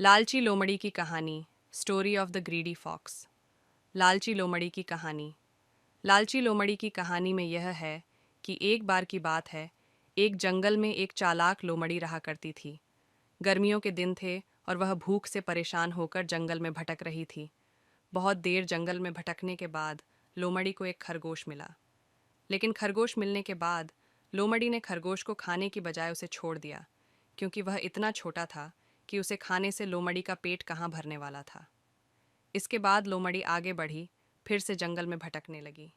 लालची लोमड़ी की कहानी। Story of the greedy fox. लालची लोमड़ी की कहानी। लालची लोमड़ी की कहानी में यह है कि एक बार की बात है, एक जंगल में एक चालाक लोमड़ी रहा करती थी। गर्मियों के दिन थे और वह भूख से परेशान होकर जंगल में भटक रही थी। बहुत देर जंगल में भटकने के बाद लोमड़ी को एक खरगोश मिला। लेकिन खरगोश मिलने के बाद लोमड़ी ने खरगोश को खाने की बजाय उसे छोड़ दिया, क्योंकि वह इतना छोटा था कि उसे खाने से लोमड़ी का पेट कहाँ भरने वाला था। इसके बाद लोमड़ी आगे बढ़ी, फिर से जंगल में भटकने लगी।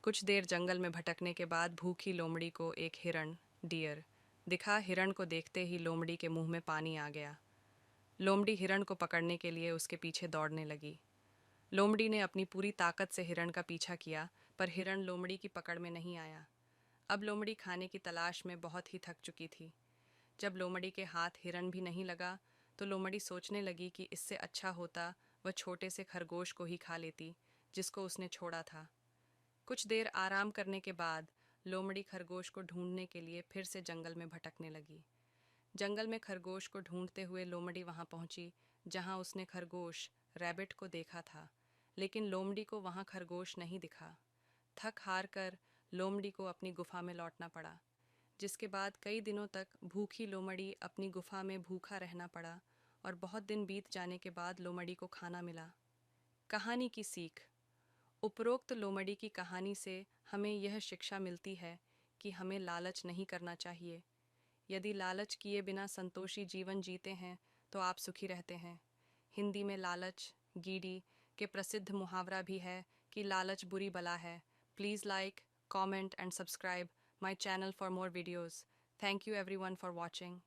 कुछ देर जंगल में भटकने के बाद भूखी लोमड़ी को एक हिरण, डियर, दिखा। हिरण को देखते ही लोमड़ी के मुंह में पानी आ गया। लोमड़ी हिरण को पकड़ने के लिए उसके पीछे दौड़ने लगी। लोमड़ी ने अपनी पूरी ताकत से हिरण का पीछा किया, पर हिरण लोमड़ी की पकड़ में नहीं आया। अब लोमड़ी खाने की तलाश में बहुत ही थक चुकी थी। जब लोमड़ी के हाथ हिरण भी नहीं लगा, तो लोमड़ी सोचने लगी कि इससे अच्छा होता वह छोटे से खरगोश को ही खा लेती, जिसको उसने छोड़ा था। कुछ देर आराम करने के बाद लोमड़ी खरगोश को ढूंढने के लिए फिर से जंगल में भटकने लगी। जंगल में खरगोश को ढूंढते हुए लोमड़ी वहां पहुंची, जहां उसने खरगोश रैबिट को देखा था। लेकिन लोमड़ी को वहां खरगोश नहीं दिखा। थक हार कर लोमड़ी को अपनी गुफा में लौटना पड़ा, जिसके बाद कई दिनों तक भूखी लोमड़ी अपनी गुफा में भूखा रहना पड़ा। और बहुत दिन बीत जाने के बाद लोमड़ी को खाना मिला। कहानी की सीख। उपरोक्त लोमड़ी की कहानी से हमें यह शिक्षा मिलती है कि हमें लालच नहीं करना चाहिए। यदि लालच किए बिना संतोषी जीवन जीते हैं तो आप सुखी रहते हैं। हिंदी में लालच, गीडी के प्रसिद्ध मुहावरा भी है कि लालच बुरी बला है। Please like, comment and subscribe my channel for more videos. Thank you everyone for watching.